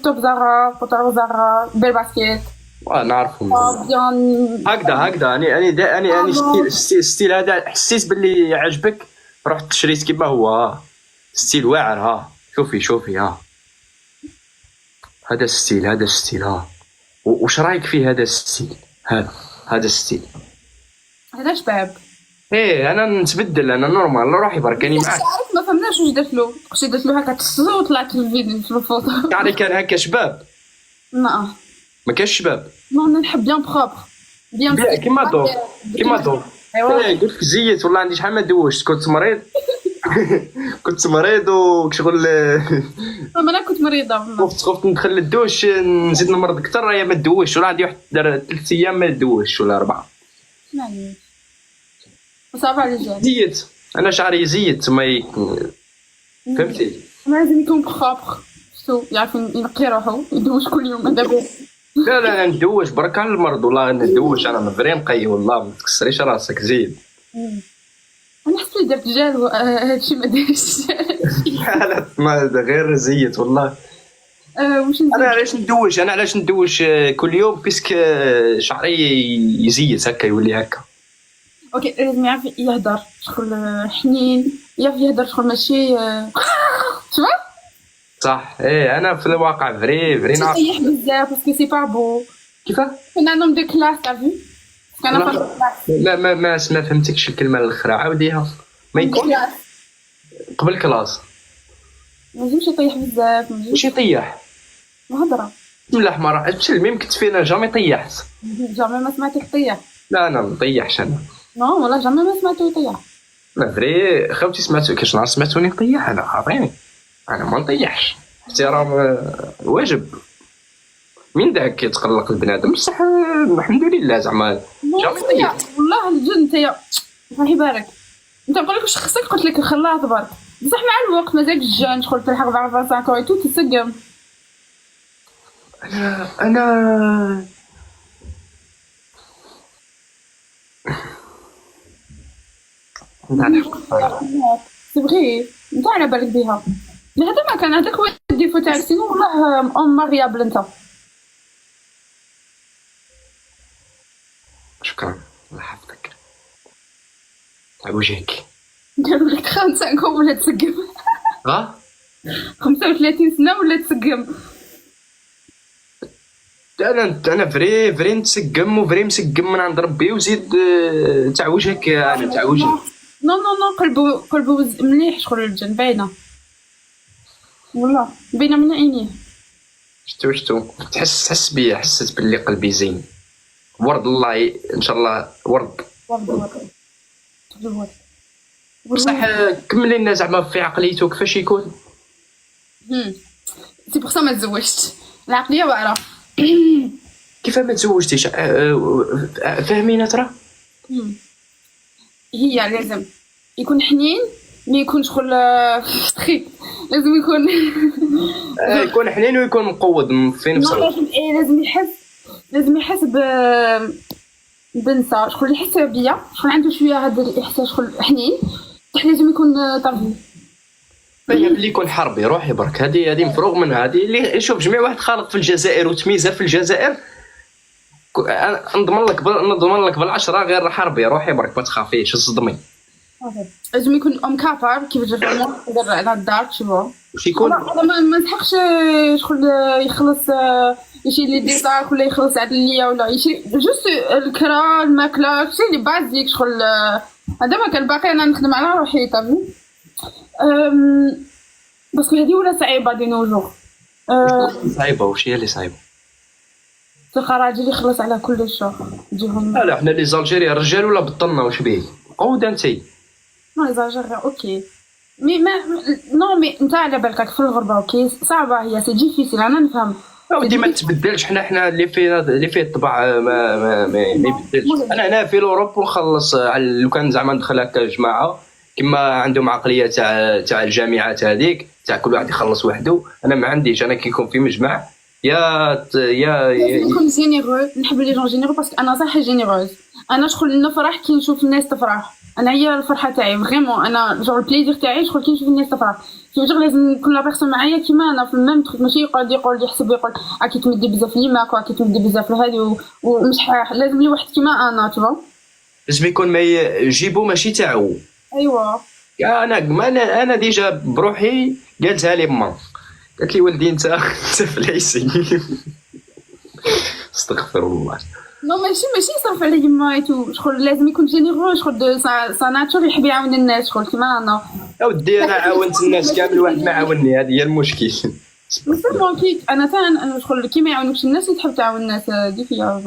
توب زارا، بوطارو زارا، بيل باسكيت. نعرفهم بيان. هكذا اني ستيل هذا حسيت باللي عجبك، رحت شريت كيما هو ستيل واعر. ها شوفي ها هذا ستيل ها. وش رايك في هذا الستيل؟ هذا الستيل هذا شباب. ايه انا نتبدل، انا نورمال روحي برك اني معاك. عارف ما فهمناش واش درت له، واش درت له هكا تصو وطلعت في الفيديو في الفوطو. يعني كان هكا شباب؟ لا ما كاش شباب. انا نحب بيان بروبر بيان كيما دوك ايه قلت لك زيت والله عندي شحال ما دوشت، كنت مريض كنت مريض وشغل انا كنت مريضه خفت ندخل للدوش نزيد نمرض اكثر. يا ما دوش ولا عندي واحد 3 ايام ما دوش ولا 4. معليش صافا على جال زيت انا شعري زيت ما فهمتي. لازم يكون بروبر شو يعرف ينقي روحو يدوش كل يوم دابا. لا ندوش برك على المرض والله ندوش انا فري نقي والله ما تكسريش راسك زيد. انا حسيت درت جال هادشي ما دارش. لا ما غير زيت والله. واش انا علاش ندوش كل يوم بيسك شعري يزيت هكا يولي هكا. اوكي لازم يعرف يهدر شغل حنين، يعرف يهدر شغل ماشي شوف صح. ايه انا في الواقع فري نعرف يطيح بزاف باسكو سي با بو. كيفاه كنا عندهم دي كلاس تعرفي كان ما فهمتكش الكلمه الاخرى عاوديها. ما يكون قبل كلاس ما لازمش يطيح بزاف. واش يطيح الهضره بسم الله الرحمن الرحيم. هادشي اللي كنت فينا جامي طيحت. جامي ما سمعتك طيح. لا انا ما نطيحش انا. نو والله جامي ما سمعتو يطيح. لا فري خوتي سمعتو كاش نهار سمعتوني نطيح انا عارفيني انا ما نطيحش. احترام واجب. من داك يتقلق البنادم بصح الحمد لله زعما جامي طيح. والله الجن نتايا الله يبارك. انت نقول لك واش خصك قلت لك الخلاط برك بصح مع الوقت مازال الجان شغل تلحق 25 ايتو تسقم. انا تبغي انت على بالك بها هذا ما كان هذاك هو الديفو تاعك سينو والله ام ماريابل انت. شكرا الله يحفظك على وجهك. قالوا لك 35 ولا تسقم. 35 سنه ولا تسقم. انا فري نتسقم وفري مسقم من عند ربي وزيد تاع وجهك. انا تاع وجهك نو قلبو مليح شغل الجن باينه والله باينه من عينيه. شتو تحس بيا حسيت باللي قلبي زين ورد الله ان شاء الله ورد بصح كملي لنا زعما في عقليته كيفاش يكون. سي بوغ سا ما تزوجتش العقليه واعره. كيف ما تزوجتيش فاهمينه ترى هي لازم يكون حنين ما يكون شغل ستريك. لازم يكون حنين ويكون مقود في نفس الوقت. لازم يحس بنسى شغل يحس بيا شغل عنده شويه هذا الاحساس شغل حنين بصح لازم يكون طرفي. اللي يكون حربي روحي برك هذه مفروغ منها. هذه اللي شوف جميع واحد خالق في الجزائر وتميزه في الجزائر نضمن لك بال10 غير حربي روحي برك ما تخافيش تصدمي. لازم يكون ام كابار كيف جربنا ندير على الدار تشوفوا واش يكون ما نسحقش شغل يخلص يشي لي ديساك ولا يخلص عدليه ولا يشي جوست الكرا الماكله شي اللي بازيك شغل هذا ما كان باقي. انا نخدم على روحي طبعا بس هذه ولا صعيبه دي نوجور. صعيبه واش هي اللي صعيبه؟ تلقى راجل يخلص على كل شيء يجيهم. لا حنا لي زالجيريا رجال ولا بطلنا واش بيه قوده انتي ما زالجيريا اوكي مي ما نو مي انت على بالك في الغربه اوكي صعبه هي سي ديفيسيل انا نفهم. ودي ما تبدلش حنا اللي فيه الطبع ما يبدلش. انا هنا في الاوروب ونخلص لو كان زعما ندخل هكا جماعه كما عندهم عقليه تاع الجامعات هذيك تاع كل واحد يخلص وحده. انا ما عنديش. انا كي يكون في مجمع يا نكون جينيرو، نحب لي جون جينيرو باسكو انا صح جينيروز. انا شغل نفرح كي نشوف الناس تفرح، انا هي الفرحه تاعي فريمون. انا جون البليزير تاعي شغل كي نشوف الناس تفرح. توجور لازم يكون لا بيرسون معايا كيما انا في الميم تروك، ماشي يقعد يحسب يقول راكي تمدي بزاف ليماك راكي تمدي بزاف لهادي ومش لازم لي واحد كيما انا تشوف. لازم يكون ما يجيبو ماشي تاعو. ايوا انا ديجا بروحي قالتها لي ما، قالت لي ولدي انت فليسي. استغفر الله. نو ماشي يصرف على يما ايتو، شغل لازم يكون جينيرو، شغل سا ناتور يحب يعاون الناس شغل كيما انا. اودي انا عاونت الناس كامل، واحد ما عاوني، هذه هي المشكل. بصح كي انا شغل كي ما يعاونوكش الناس تحب تعاون الناس، هذيك هي